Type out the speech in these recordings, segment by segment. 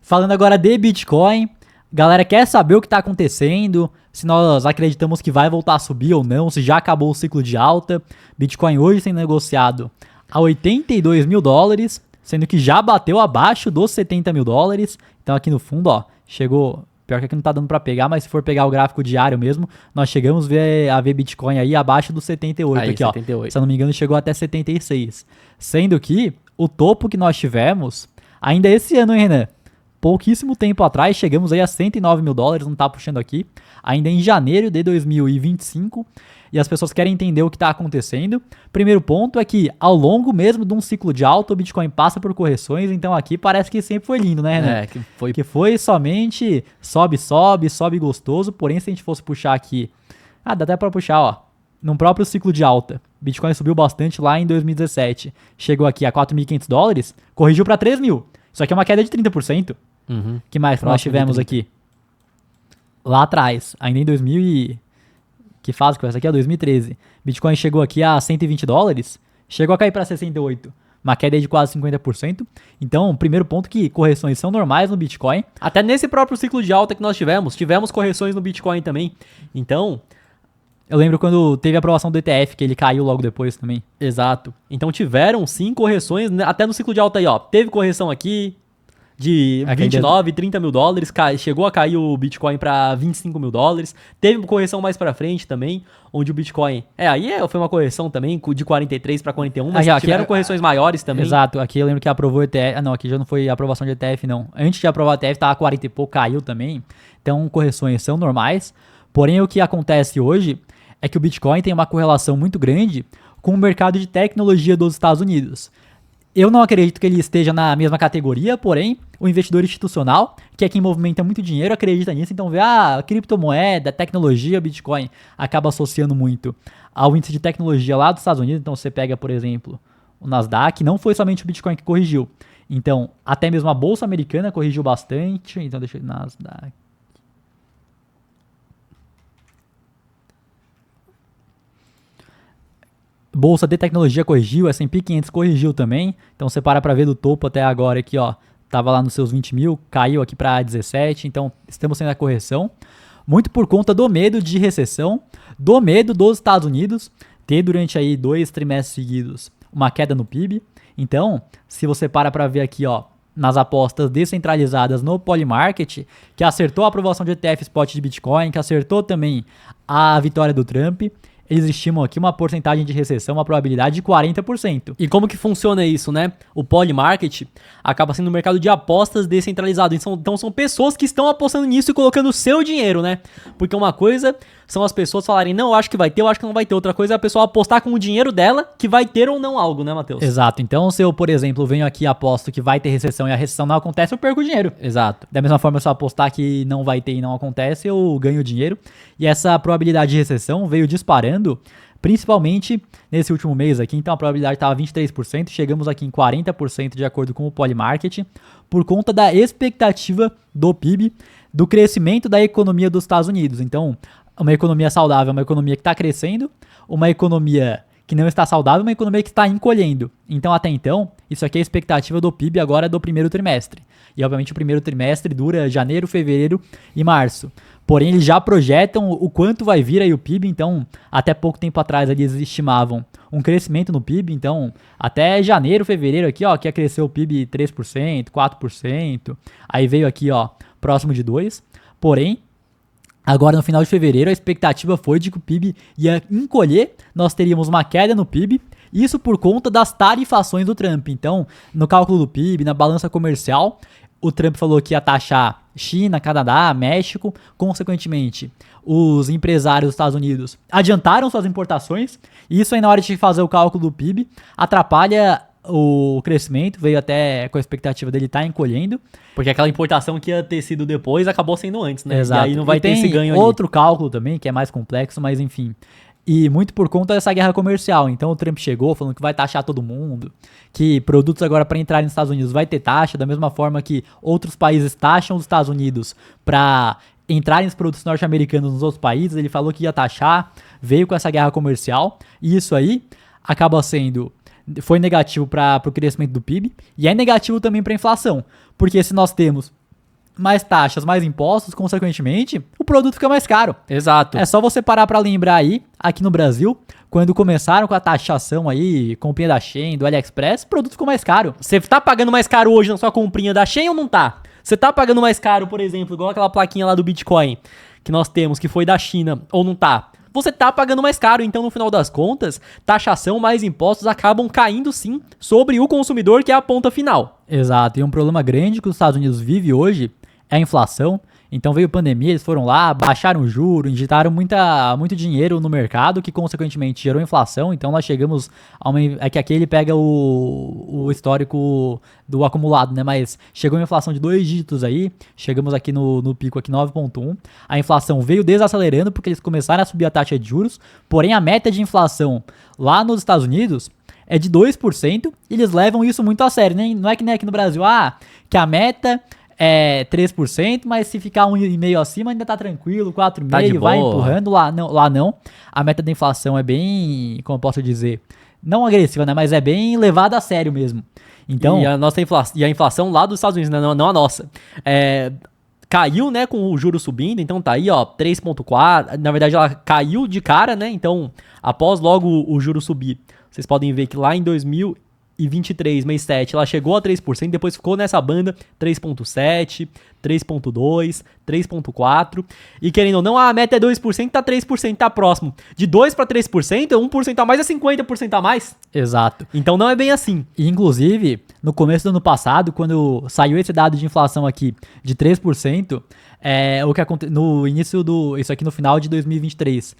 Falando agora de Bitcoin, galera quer saber o que está acontecendo, se nós acreditamos que vai voltar a subir ou não, se já acabou o ciclo de alta. Bitcoin hoje sendo negociado a 82 mil dólares, sendo que já bateu abaixo dos 70 mil dólares. Então aqui no fundo, ó, chegou, pior que aqui não tá dando para pegar, mas se for pegar o gráfico diário mesmo, nós chegamos a ver Bitcoin aí abaixo dos 78, aí, aqui 78. Ó, se eu não me engano chegou até 76, sendo que o topo que nós tivemos ainda esse ano, hein, Renan? Pouquíssimo tempo atrás, chegamos aí a 109 mil dólares, não tá puxando aqui, ainda em janeiro de 2025, e as pessoas querem entender o que está acontecendo. Primeiro ponto é que, ao longo mesmo de um ciclo de alta, o Bitcoin passa por correções, então aqui parece que sempre foi lindo, né, Renan? Que foi somente sobe gostoso, porém se a gente fosse puxar aqui, dá até para puxar, ó, num próprio ciclo de alta, Bitcoin subiu bastante lá em 2017, chegou aqui a 4.500 dólares, corrigiu para 3 mil, isso aqui é uma queda de 30%. Que mais nós tivemos aqui? Lá atrás, ainda em 2000 e... Que fase que essa aqui é 2013. Bitcoin chegou aqui a 120 dólares, chegou a cair para 68. Uma queda de quase 50%. Então, primeiro ponto que correções são normais no Bitcoin. Até nesse próprio ciclo de alta que nós tivemos correções no Bitcoin também. Então... Eu lembro quando teve a aprovação do ETF, que ele caiu logo depois também. Exato. Então tiveram sim correções, até no ciclo de alta aí, ó. Teve correção aqui de 29, 30 mil dólares, chegou a cair o Bitcoin para 25 mil dólares. Teve correção mais para frente também, onde o Bitcoin... foi uma correção também, de 43 para 41, mas tiveram correções maiores também. Exato, aqui eu lembro que aprovou o ETF... não, aqui já não foi aprovação de ETF, não. Antes de aprovar o ETF, tava 40 e pouco, caiu também. Então, correções são normais. Porém, o que acontece hoje é que o Bitcoin tem uma correlação muito grande com o mercado de tecnologia dos Estados Unidos. Eu não acredito que ele esteja na mesma categoria, porém, o investidor institucional, que é quem movimenta muito dinheiro, acredita nisso, então vê criptomoeda, tecnologia, Bitcoin, acaba associando muito ao índice de tecnologia lá dos Estados Unidos. Então você pega, por exemplo, o Nasdaq, não foi somente o Bitcoin que corrigiu. Então, até mesmo a Bolsa Americana corrigiu bastante. Então deixa eu ir Nasdaq. Bolsa de tecnologia corrigiu, S&P 500 corrigiu também. Então você para ver do topo até agora aqui, ó, tava lá nos seus 20 mil, caiu aqui para 17, então estamos tendo a correção. Muito por conta do medo de recessão, do medo dos Estados Unidos ter durante aí 2 trimestres seguidos uma queda no PIB. Então, se você para ver aqui, ó, nas apostas descentralizadas no Polymarket, que acertou a aprovação de ETF Spot de Bitcoin, que acertou também a vitória do Trump, eles estimam aqui uma porcentagem de recessão, uma probabilidade de 40%. E como que funciona isso, né? O Polymarket acaba sendo um mercado de apostas descentralizado. Então são pessoas que estão apostando nisso e colocando o seu dinheiro, né? Porque uma coisa são as pessoas falarem, não, eu acho que vai ter, eu acho que não vai ter. Outra coisa é a pessoa apostar com o dinheiro dela que vai ter ou não algo, né, Matheus? Exato. Então, se eu, por exemplo, venho aqui e aposto que vai ter recessão e a recessão não acontece, eu perco o dinheiro. Exato. Da mesma forma, se eu apostar que não vai ter e não acontece, eu ganho dinheiro. E essa probabilidade de recessão veio disparando, principalmente nesse último mês aqui. Então, a probabilidade estava 23%, chegamos aqui em 40% de acordo com o Polymarket, por conta da expectativa do PIB, do crescimento da economia dos Estados Unidos. Então, uma economia saudável é uma economia que está crescendo, uma economia que não está saudável é uma economia que está encolhendo. Então, até então, isso aqui é a expectativa do PIB agora do primeiro trimestre. E, obviamente, o primeiro trimestre dura janeiro, fevereiro e março. Porém, eles já projetam o quanto vai vir aí o PIB. Então, até pouco tempo atrás, eles estimavam um crescimento no PIB. Então, até janeiro, fevereiro aqui, ó, que ia crescer o PIB 3%, 4%. Aí veio aqui, ó, próximo de 2%. Porém, agora, no final de fevereiro, a expectativa foi de que o PIB ia encolher, nós teríamos uma queda no PIB, isso por conta das tarifações do Trump. Então, no cálculo do PIB, na balança comercial, o Trump falou que ia taxar China, Canadá, México, consequentemente, os empresários dos Estados Unidos adiantaram suas importações, e isso aí na hora de fazer o cálculo do PIB, atrapalha o crescimento, veio até com a expectativa dele estar encolhendo. Porque aquela importação que ia ter sido depois acabou sendo antes, né? Exato. E aí não vai ter esse ganho outro cálculo também, que é mais complexo, mas enfim. E muito por conta dessa guerra comercial. Então o Trump chegou falando que vai taxar todo mundo, que produtos agora para entrar nos Estados Unidos vai ter taxa, da mesma forma que outros países taxam os Estados Unidos para entrarem os produtos norte-americanos nos outros países. Ele falou que ia taxar, veio com essa guerra comercial, e isso aí foi negativo para o crescimento do PIB, e é negativo também para a inflação, porque se nós temos mais taxas, mais impostos, consequentemente, o produto fica mais caro. Exato. É só você parar pra lembrar aí, aqui no Brasil, quando começaram com a taxação aí, comprinha da Shein, do AliExpress, o produto ficou mais caro. Você tá pagando mais caro hoje na sua comprinha da Shein ou não tá? Você tá pagando mais caro, por exemplo, igual aquela plaquinha lá do Bitcoin que nós temos, que foi da China, ou não tá? Você tá pagando mais caro, então no final das contas, taxação mais impostos acabam caindo sim sobre o consumidor, que é a ponta final. Exato, e um problema grande que os Estados Unidos vive hoje é a inflação. Então veio pandemia, eles foram lá, baixaram o juro, injetaram muito dinheiro no mercado, que consequentemente gerou inflação. Então nós chegamos a uma... É que aqui ele pega o histórico do acumulado, né? Mas chegou uma inflação de 2 dígitos aí, chegamos aqui no pico aqui 9,1. A inflação veio desacelerando porque eles começaram a subir a taxa de juros, porém a meta de inflação lá nos Estados Unidos é de 2%, e eles levam isso muito a sério, né? Não é que nem aqui no Brasil, que a meta é 3%, mas se ficar 1,5% acima ainda tá tranquilo, 4,5%, Tá de vai boa. empurrando, lá não. A meta da inflação é bem, como eu posso dizer, não agressiva, né, mas é bem levada a sério mesmo. Então, E a inflação lá dos Estados Unidos, né? Não a nossa. Caiu, né, com o juro subindo, então tá aí, ó, 3,4%. Na verdade, ela caiu de cara, né? Então, após logo o juro subir, vocês podem ver que lá em 2023, mês 7, ela chegou a 3%, depois ficou nessa banda 3,7%, 3,2%, 3,4%. E querendo ou não, a meta é 2%, tá 3%, tá próximo. De 2% para 3%, 1% a mais é 50% a mais. exato. Então não é bem assim. E, inclusive, no começo do ano passado, quando saiu esse dado de inflação aqui de 3%, o que no início isso aqui no final de 2023,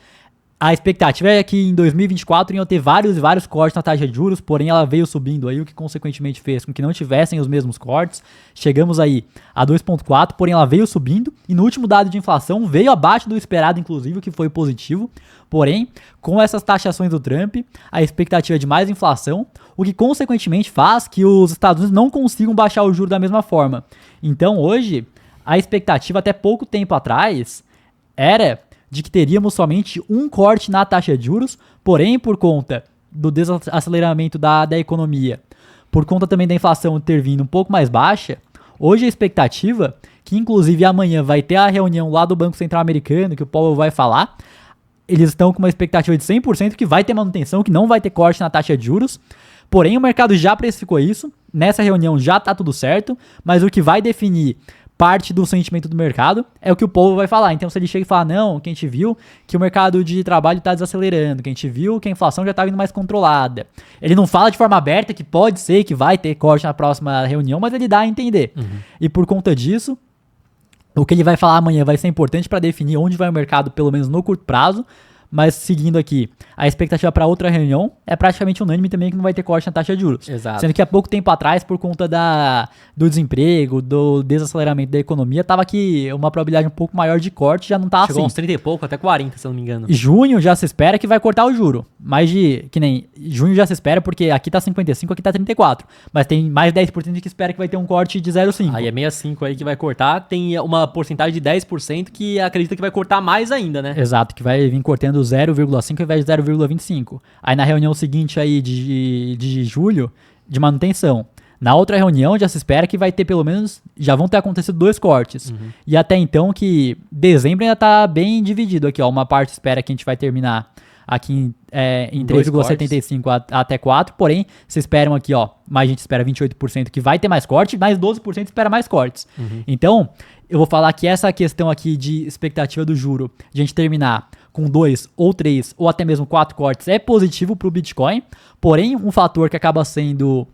a expectativa é que em 2024 iam ter vários cortes na taxa de juros, porém ela veio subindo aí, o que consequentemente fez com que não tivessem os mesmos cortes. Chegamos aí a 2,4%, porém ela veio subindo, e no último dado de inflação veio abaixo do esperado, inclusive, o que foi positivo. Porém, com essas taxações do Trump, a expectativa é de mais inflação, o que consequentemente faz que os Estados Unidos não consigam baixar o juro da mesma forma. Então hoje, a expectativa até pouco tempo atrás era de que teríamos somente um corte na taxa de juros, porém por conta do desaceleramento da economia, por conta também da inflação ter vindo um pouco mais baixa, hoje a expectativa, que inclusive amanhã vai ter a reunião lá do Banco Central Americano, que o Powell vai falar, eles estão com uma expectativa de 100% que vai ter manutenção, que não vai ter corte na taxa de juros, porém o mercado já precificou isso, nessa reunião já está tudo certo, mas o que vai definir parte do sentimento do mercado é o que o povo vai falar. Então, se ele chega e fala, não, que a gente viu que o mercado de trabalho está desacelerando, que a gente viu que a inflação já está vindo mais controlada. Ele não fala de forma aberta que pode ser que vai ter corte na próxima reunião, mas ele dá a entender. E por conta disso, o que ele vai falar amanhã vai ser importante para definir onde vai o mercado, pelo menos no curto prazo. Mas seguindo aqui, a expectativa para outra reunião é praticamente unânime também que não vai ter corte na taxa de juros. Exato. Sendo que há pouco tempo atrás, por conta do desemprego, do desaceleramento da economia, tava aqui uma probabilidade um pouco maior de corte, já não tá Chegou assim. uns 30 e pouco, até 40, se eu não me engano. Junho já se espera que vai cortar o juro. Junho já se espera porque aqui tá 55, aqui tá 34. Mas tem mais 10% que espera que vai ter um corte de 0,5. Aí é 65 aí que vai cortar, tem uma porcentagem de 10% que acredita que vai cortar mais ainda, né? Exato, que vai vir cortando 0,5 ao invés de 0,25. Aí na reunião seguinte aí de julho, de manutenção. Na outra reunião já se espera que vai ter pelo menos, já vão ter acontecido 2 cortes. E até então que dezembro ainda tá bem dividido aqui, ó. Uma parte espera que a gente vai terminar aqui em 3,75 até 4, porém, vocês esperam aqui, ó, mais gente espera 28% que vai ter mais corte, mais 12% espera mais cortes. Então, eu vou falar que essa questão aqui de expectativa do juro, de a gente terminar com 2 ou 3 ou até mesmo 4 cortes é positivo para o Bitcoin, porém, um fator que acaba sendo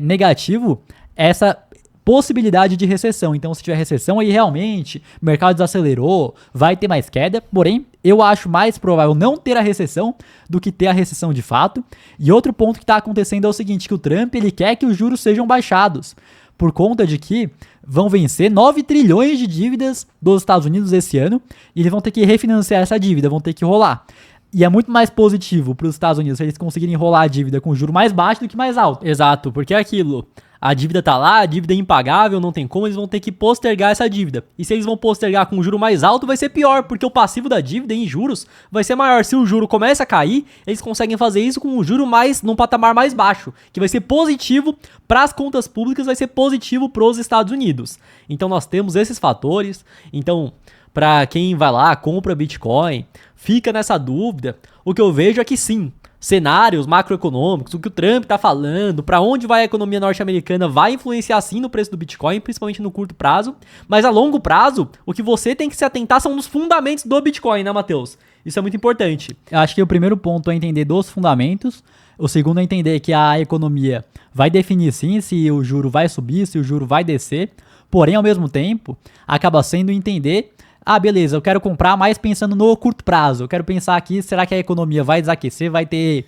negativo é essa possibilidade de recessão. Então, se tiver recessão, aí realmente o mercado desacelerou, vai ter mais queda, porém, eu acho mais provável não ter a recessão do que ter a recessão de fato. E outro ponto que está acontecendo é o seguinte, que o Trump ele quer que os juros sejam baixados, por conta de que vão vencer 9 trilhões de dívidas dos Estados Unidos esse ano, e eles vão ter que refinanciar essa dívida, vão ter que rolar. E é muito mais positivo para os Estados Unidos se eles conseguirem rolar a dívida com juro mais baixo do que mais alto. Exato, porque é aquilo. A dívida tá lá, a dívida é impagável, não tem como, eles vão ter que postergar essa dívida. E se eles vão postergar com um juro mais alto, vai ser pior, porque o passivo da dívida em juros vai ser maior. Se o juro começa a cair, eles conseguem fazer isso com um juro num patamar mais baixo, que vai ser positivo para as contas públicas, vai ser positivo para os Estados Unidos. Então nós temos esses fatores. Então, para quem vai lá, compra Bitcoin, fica nessa dúvida, o que eu vejo é que sim, cenários macroeconômicos, o que o Trump tá falando, para onde vai a economia norte-americana, vai influenciar sim no preço do Bitcoin, principalmente no curto prazo, mas a longo prazo, o que você tem que se atentar são os fundamentos do Bitcoin, né, Matheus? Isso é muito importante. Eu acho que o primeiro ponto é entender dos fundamentos, o segundo é entender que a economia vai definir sim se o juro vai subir, se o juro vai descer, porém, ao mesmo tempo, acaba sendo entender... beleza, eu quero comprar mais pensando no curto prazo. Eu quero pensar aqui, será que a economia vai desaquecer, vai ter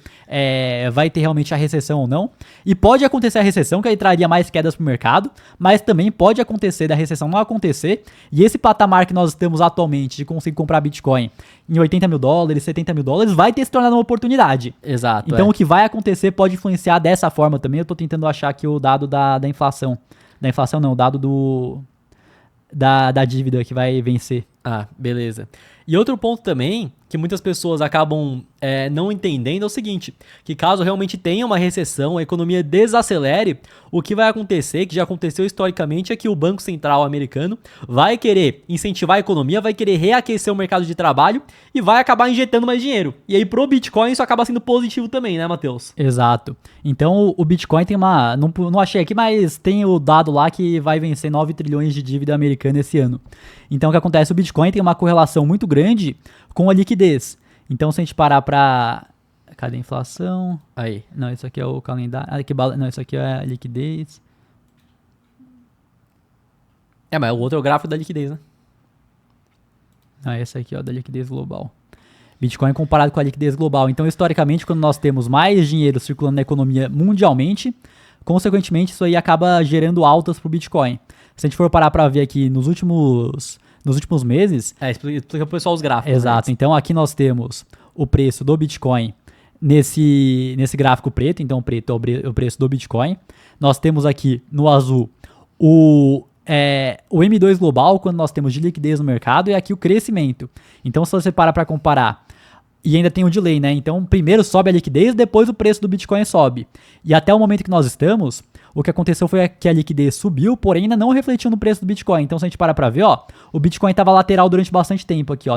realmente a recessão ou não? E pode acontecer a recessão, que aí traria mais quedas para o mercado, mas também pode acontecer da recessão não acontecer, e esse patamar que nós estamos atualmente de conseguir comprar Bitcoin em 80 mil dólares, 70 mil dólares, vai ter se tornado uma oportunidade. Exato. Então o que vai acontecer pode influenciar dessa forma também. Eu estou tentando achar aqui o dado da inflação. Da inflação não, o dado da dívida que vai vencer. Beleza. E outro ponto também, que muitas pessoas acabam não entendendo, é o seguinte, que caso realmente tenha uma recessão, a economia desacelere, o que vai acontecer, que já aconteceu historicamente, é que o Banco Central americano vai querer incentivar a economia, vai querer reaquecer o mercado de trabalho e vai acabar injetando mais dinheiro. E aí pro Bitcoin isso acaba sendo positivo também, né, Matheus? Exato. Então o Bitcoin tem uma... Não achei aqui, mas tem o dado lá que vai vencer 9 trilhões de dívida americana esse ano. Então o que acontece? O Bitcoin tem uma correlação muito grande com a liquidez. Então se a gente parar pra... Cadê a inflação? Aí. Não, isso aqui é o calendário. Não, isso aqui é a liquidez. Mas o outro é o gráfico da liquidez, né? Esse aqui é o da liquidez global. Bitcoin comparado com a liquidez global. Então, historicamente, quando nós temos mais dinheiro circulando na economia mundialmente, consequentemente, isso aí acaba gerando altas pro Bitcoin. Se a gente for parar para ver aqui nos últimos meses... Explica pro pessoal os gráficos. Exato. Então, aqui nós temos o preço do Bitcoin nesse gráfico preto. Então, o preto é o preço do Bitcoin. Nós temos aqui no azul o M2 global, quando nós temos de liquidez no mercado, e aqui o crescimento. Então, se você parar para comparar, e ainda tem o delay, né? Então, primeiro sobe a liquidez, depois o preço do Bitcoin sobe. E até o momento que nós estamos, o que aconteceu foi que a liquidez subiu, porém ainda não refletiu no preço do Bitcoin. Então, se a gente parar para ver, o Bitcoin estava lateral durante bastante tempo aqui,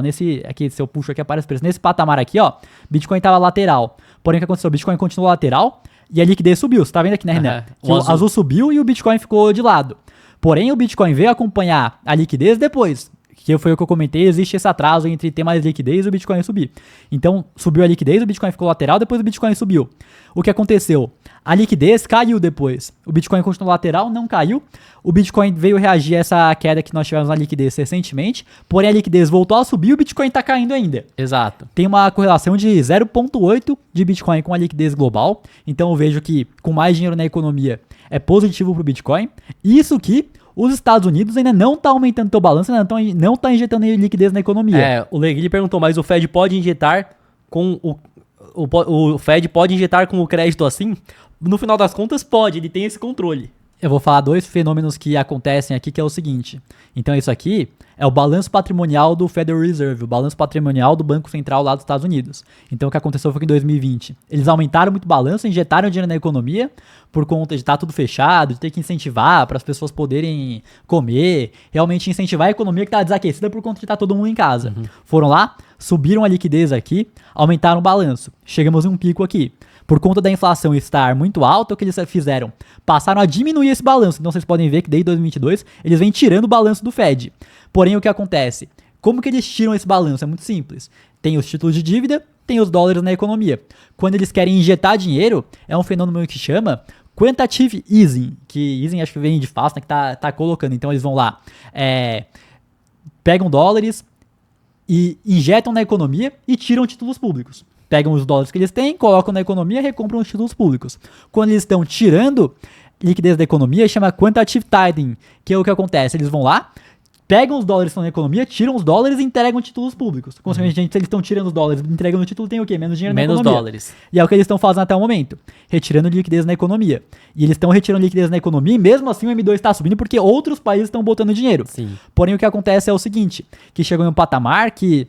aqui, se eu puxo aqui, aparece o preço. Nesse patamar aqui, Bitcoin estava lateral. Porém, o que aconteceu? O Bitcoin continuou lateral e a liquidez subiu. Você tá vendo aqui, né, Renan? O azul subiu e o Bitcoin ficou de lado. Porém, o Bitcoin veio acompanhar a liquidez depois, que foi o que eu comentei, existe esse atraso entre ter mais liquidez e o Bitcoin subir. Então, subiu a liquidez, o Bitcoin ficou lateral, depois o Bitcoin subiu. O que aconteceu? A liquidez caiu depois. O Bitcoin continuou lateral, não caiu. O Bitcoin veio reagir a essa queda que nós tivemos na liquidez recentemente, porém a liquidez voltou a subir e o Bitcoin está caindo ainda. Exato. Tem uma correlação de 0,8 de Bitcoin com a liquidez global. Então eu vejo que com mais dinheiro na economia é positivo para o Bitcoin. Isso que os Estados Unidos ainda não está aumentando o seu balanço, ainda não está injetando liquidez na economia. O Legui perguntou, mas o Fed pode injetar com o Fed pode injetar com o crédito assim? No final das contas, pode, ele tem esse controle. Eu vou falar dois fenômenos que acontecem aqui, que é o seguinte. Então isso aqui é o balanço patrimonial do Federal Reserve, o balanço patrimonial do Banco Central lá dos Estados Unidos. Então o que aconteceu foi que em 2020 eles aumentaram muito o balanço, injetaram dinheiro na economia por conta de estar tudo fechado, de ter que incentivar para as pessoas poderem comer, realmente incentivar a economia que está desaquecida por conta de estar todo mundo em casa. Foram lá, subiram a liquidez aqui, aumentaram o balanço. Chegamos em um pico aqui. Por conta da inflação estar muito alta, o que eles fizeram? Passaram a diminuir esse balanço. Então vocês podem ver que desde 2022 eles vêm tirando o balanço do Fed. Porém, o que acontece? Como que eles tiram esse balanço? É muito simples. Tem os títulos de dívida, tem os dólares na economia. Quando eles querem injetar dinheiro, é um fenômeno que chama quantitative easing, que easing acho que vem de fácil, né, que tá colocando. Então eles vão lá, pegam dólares e injetam na economia e tiram títulos públicos. Pegam os dólares que eles têm, colocam na economia e recompram os títulos públicos. Quando eles estão tirando liquidez da economia, chama quantitative tightening, que é o que acontece. Eles vão lá, pegam os dólares que estão na economia, tiram os dólares e entregam títulos públicos. Consequentemente, se eles estão tirando os dólares e entregando o título, tem o quê? Menos dinheiro na economia. Menos dólares. E é o que eles estão fazendo até o momento, retirando liquidez na economia. E eles estão retirando liquidez na economia e mesmo assim o M2 está subindo porque outros países estão botando dinheiro. Sim. Porém, o que acontece é o seguinte, que chegou em um patamar que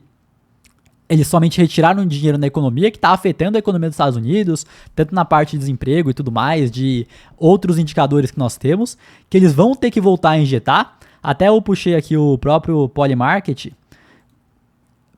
eles somente retiraram dinheiro na economia que está afetando a economia dos Estados Unidos, tanto na parte de desemprego e tudo mais, de outros indicadores que nós temos, que eles vão ter que voltar a injetar. Até eu puxei aqui o próprio Polymarket.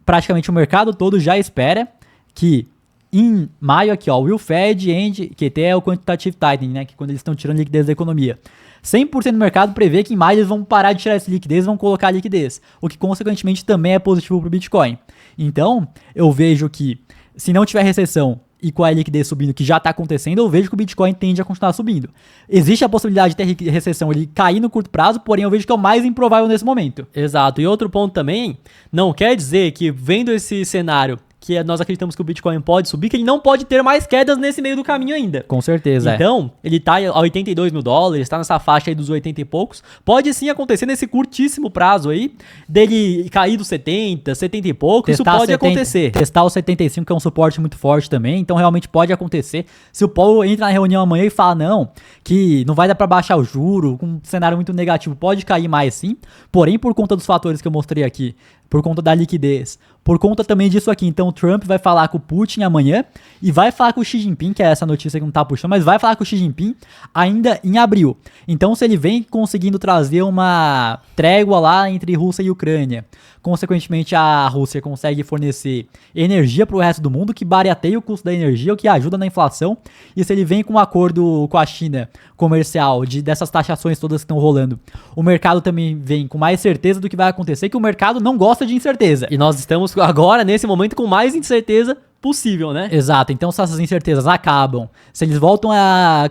Praticamente o mercado todo já espera que em maio aqui, ó, o Will Fed end, que é o Quantitative Tightening, né, que é quando eles estão tirando liquidez da economia. 100% do mercado prevê que em maio eles vão parar de tirar essa liquidez e vão colocar liquidez, o que consequentemente também é positivo para o Bitcoin. Então, eu vejo que se não tiver recessão e com a liquidez subindo, que já está acontecendo, eu vejo que o Bitcoin tende a continuar subindo. Existe a possibilidade de ter recessão, ele cair no curto prazo, porém eu vejo que é o mais improvável nesse momento. Exato. E outro ponto também, não quer dizer que vendo esse cenário que nós acreditamos que o Bitcoin pode subir, que ele não pode ter mais quedas nesse meio do caminho ainda. Com certeza, então, ele tá a 82 mil dólares, tá nessa faixa aí dos 80 e poucos. Pode sim acontecer nesse curtíssimo prazo aí, dele cair dos 70, 70 e poucos, isso pode acontecer. Testar os 75, que é um suporte muito forte também, então realmente pode acontecer. Se o Paulo entra na reunião amanhã e fala, não, que não vai dar pra baixar o juro, com um cenário muito negativo, pode cair mais sim, porém por conta dos fatores que eu mostrei aqui, por conta da liquidez, por conta também disso aqui. Então o Trump vai falar com o Putin amanhã e vai falar com o Xi Jinping, que é essa notícia que não tá puxando, mas vai falar com o Xi Jinping ainda em abril. Então se ele vem conseguindo trazer uma trégua lá entre Rússia e Ucrânia, consequentemente a Rússia consegue fornecer energia para o resto do mundo, que barateia o custo da energia, o que ajuda na inflação, e se ele vem com um acordo com a China comercial, dessas taxações todas que estão rolando, o mercado também vem com mais certeza do que vai acontecer, que o mercado não gosta de incerteza. E nós estamos agora, nesse momento, com mais incerteza possível, né? Exato. Então, se essas incertezas acabam, se eles voltam a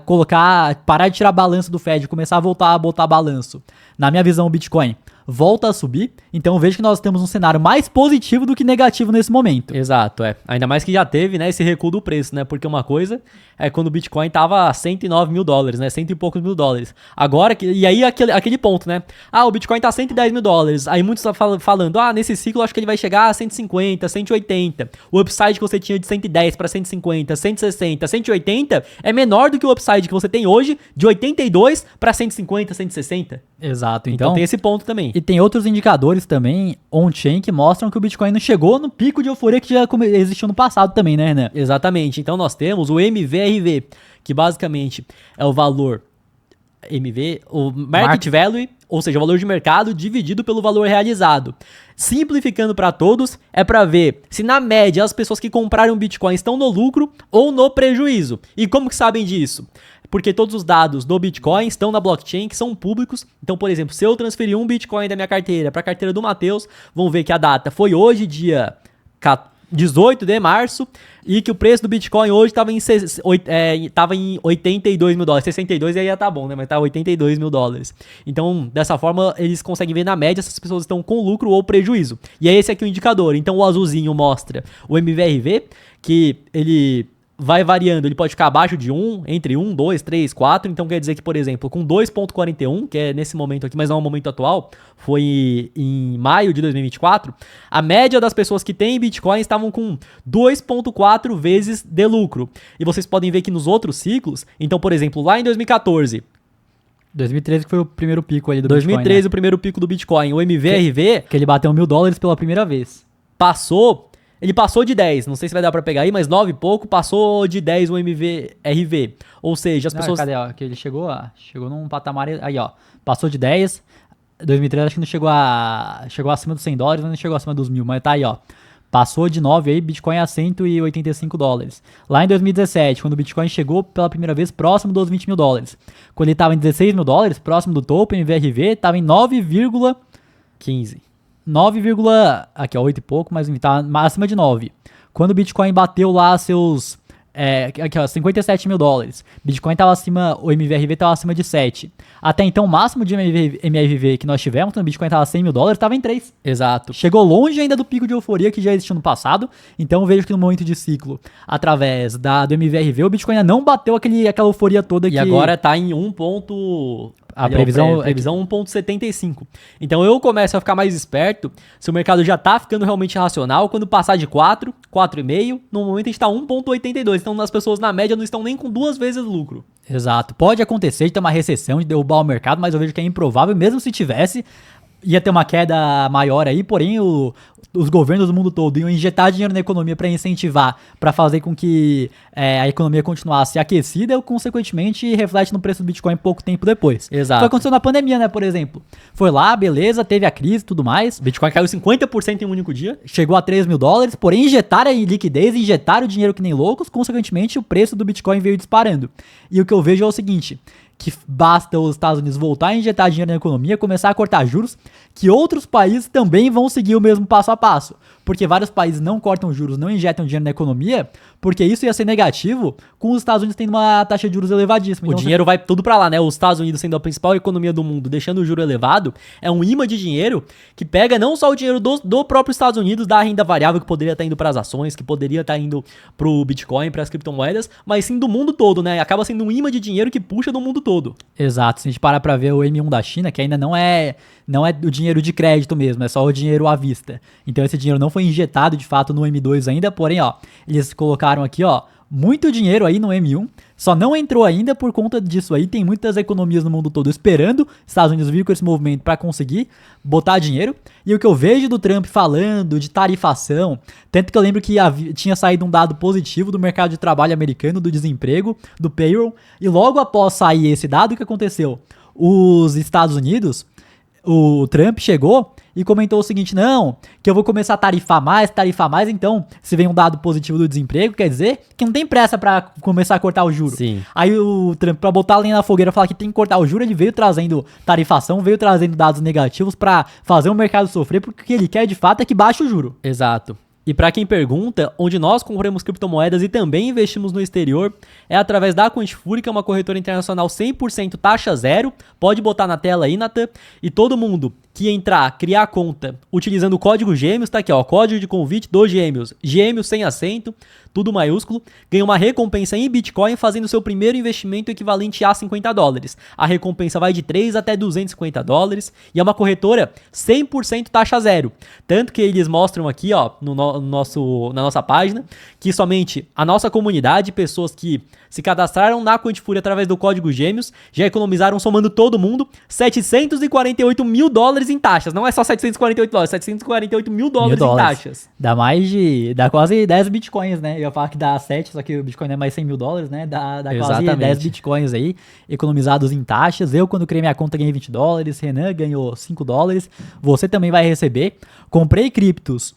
parar de tirar balanço do Fed, começar a voltar a botar balanço, na minha visão, o Bitcoin volta a subir, então eu vejo que nós temos um cenário mais positivo do que negativo nesse momento. Exato, ainda mais que já teve, né, esse recuo do preço, né, porque uma coisa é quando o Bitcoin tava a 109 mil dólares, né, 100 e poucos mil dólares. Agora, e aí aquele ponto, né, o Bitcoin tá a 110 mil dólares, aí muitos estão falando, nesse ciclo acho que ele vai chegar a 150, 180, o upside que você tinha de 110 para 150, 160, 180 é menor do que o upside que você tem hoje de 82 para 150, 160. Exato, então tem esse ponto também. E tem outros indicadores também on-chain que mostram que o Bitcoin não chegou no pico de euforia que já existiu no passado também, né, Renan? Exatamente. Então nós temos o MVRV, que basicamente é o valor o Market Value, ou seja, o valor de mercado dividido pelo valor realizado. Simplificando para todos, é para ver se na média as pessoas que compraram Bitcoin estão no lucro ou no prejuízo. E como que sabem disso? Porque todos os dados do Bitcoin estão na blockchain, que são públicos. Então, por exemplo, se eu transferir um Bitcoin da minha carteira para a carteira do Matheus, vão ver que a data foi hoje, dia 18 de março, e que o preço do Bitcoin hoje estava em 82 mil dólares. 62 aí ia tá bom, né? Mas tá 82 mil dólares. Então, dessa forma, eles conseguem ver na média se as pessoas estão com lucro ou prejuízo. E é esse aqui o indicador. Então, o azulzinho mostra o MVRV, que ele vai variando, ele pode ficar abaixo de 1, entre 1, 2, 3, 4, então quer dizer que, por exemplo, com 2.41, que é nesse momento aqui, mas não é o momento atual, foi em maio de 2024, a média das pessoas que têm Bitcoin estavam com 2.4 vezes de lucro. E vocês podem ver que nos outros ciclos, então, por exemplo, lá em 2014... 2013 que foi o primeiro pico ali do 2013, Bitcoin, 2013 o primeiro pico do Bitcoin, o MVRV... Que ele bateu 1.000 dólares pela primeira vez. Ele passou de 10, não sei se vai dar pra pegar aí, mas 9 e pouco, passou de 10 o MVRV. Ou seja, as pessoas... Cadê, ó? Que ele chegou num patamar... Aí, ó. Passou de 10. 2013 acho que não chegou acima dos 100 dólares, mas não chegou acima dos 1.000. Mas tá aí, ó. Passou de 9 aí, Bitcoin a 185 dólares. Lá em 2017, quando o Bitcoin chegou pela primeira vez próximo dos 20 mil dólares. Quando ele tava em 16 mil dólares, próximo do topo, MVRV, tava em 9,15. 8 e pouco, mas tá acima de 9. Quando o Bitcoin bateu lá seus 57 mil dólares, Bitcoin tava acima, o MVRV tava acima de 7. Até então, o máximo de MVRV que nós tivemos, quando o Bitcoin tava 100 mil dólares, tava em 3. Exato. Chegou longe ainda do pico de euforia que já existiu no passado, então eu vejo que no momento de ciclo, através do MVRV, o Bitcoin ainda não bateu aquela euforia toda. E agora tá em A previsão previsão 1,75. Então eu começo a ficar mais esperto se o mercado já tá ficando realmente racional. Quando passar de 4, 4,5, no momento a gente tá 1,82. Então as pessoas na média não estão nem com 2 vezes lucro. Exato. Pode acontecer de ter uma recessão, de derrubar o mercado, mas eu vejo que é improvável, mesmo se tivesse, ia ter uma queda maior aí, porém os governos do mundo todo iam injetar dinheiro na economia para incentivar, para fazer com que a economia continuasse aquecida, consequentemente reflete no preço do Bitcoin pouco tempo depois. Exato. Foi acontecendo na pandemia, né, por exemplo. Foi lá, beleza, teve a crise e tudo mais. Bitcoin caiu 50% em um único dia. Chegou a 3 mil dólares, porém injetaram liquidez, injetaram dinheiro que nem loucos, consequentemente o preço do Bitcoin veio disparando. E o que eu vejo é o seguinte, que basta os Estados Unidos voltar a injetar dinheiro na economia, começar a cortar juros, que outros países também vão seguir o mesmo passo a passo. Porque vários países não cortam juros, não injetam dinheiro na economia, porque isso ia ser negativo com os Estados Unidos tendo uma taxa de juros elevadíssima. O dinheiro vai tudo pra lá, né? Os Estados Unidos sendo a principal economia do mundo, deixando o juro elevado, é um imã de dinheiro que pega não só o dinheiro do próprio Estados Unidos, da renda variável que poderia estar indo pras ações, que poderia estar indo pro Bitcoin, pras criptomoedas, mas sim do mundo todo, né? Acaba sendo um imã de dinheiro que puxa do mundo todo. Exato, se a gente parar pra ver o M1 da China, que ainda não é o dinheiro de crédito mesmo, é só o dinheiro à vista. Então esse dinheiro não foi injetado de fato no M2 ainda, porém, ó, eles colocaram aqui, ó, muito dinheiro aí no M1, só não entrou ainda por conta disso aí, tem muitas economias no mundo todo esperando Estados Unidos vir com esse movimento para conseguir botar dinheiro, e o que eu vejo do Trump falando de tarifação, tanto que eu lembro que tinha saído um dado positivo do mercado de trabalho americano, do desemprego, do payroll, e logo após sair esse dado, o que aconteceu? Os Estados Unidos, o Trump chegou e comentou o seguinte, não, que eu vou começar a tarifar mais, então, se vem um dado positivo do desemprego, quer dizer que não tem pressa pra começar a cortar o juro. Sim. Aí o Trump, pra botar a lenha na fogueira, falar que tem que cortar o juro, ele veio trazendo tarifação, veio trazendo dados negativos pra fazer o mercado sofrer, porque o que ele quer de fato é que baixe o juro. Exato. E para quem pergunta, onde nós compramos criptomoedas e também investimos no exterior, é através da Quantifury, que é uma corretora internacional 100% taxa zero. Pode botar na tela aí, Natan. E todo mundo que entrar, criar conta utilizando o código Gêmeos, tá aqui, ó, código de convite do Gêmeos, Gêmeos sem acento, tudo maiúsculo, ganha uma recompensa em Bitcoin fazendo seu primeiro investimento equivalente a $50. A recompensa vai de 3 até $250 e é uma corretora 100% taxa zero. Tanto que eles mostram aqui, ó, na nossa página, que somente a nossa comunidade, pessoas que se cadastraram na Quantifury através do código Gêmeos, já economizaram, somando todo mundo, $748 mil em taxas. Não é só $748, $748 mil em taxas. Dá quase 10 bitcoins, né? Eu ia falar que dá 7, só que o Bitcoin é mais $100 mil, né? Dá quase 10 bitcoins aí, economizados em taxas. Eu, quando criei minha conta, ganhei $20. Renan ganhou $5. Você também vai receber. Comprei criptos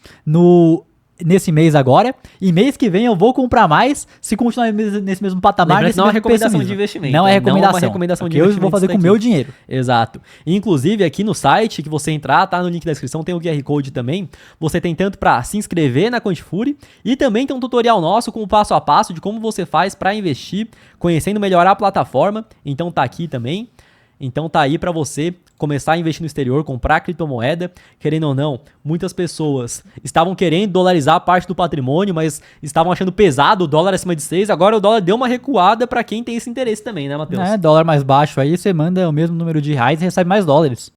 nesse mês agora, e mês que vem eu vou comprar mais se continuar nesse mesmo patamar. Não é recomendação de investimento. Não é recomendação. Não é uma recomendação de investimento. Eu vou fazer com o meu dinheiro. Exato. Inclusive aqui no site que você entrar, tá no link da descrição, tem o QR Code também. Você tem tanto para se inscrever na Quantifury e também tem um tutorial nosso com o passo a passo de como você faz para investir, conhecendo melhor a plataforma. Então tá aqui também. Então tá aí para você começar a investir no exterior, comprar criptomoeda, querendo ou não, muitas pessoas estavam querendo dolarizar parte do patrimônio, mas estavam achando pesado o dólar acima de 6, agora o dólar deu uma recuada para quem tem esse interesse também, né, Matheus? Dólar mais baixo aí, você manda o mesmo número de reais e recebe mais dólares.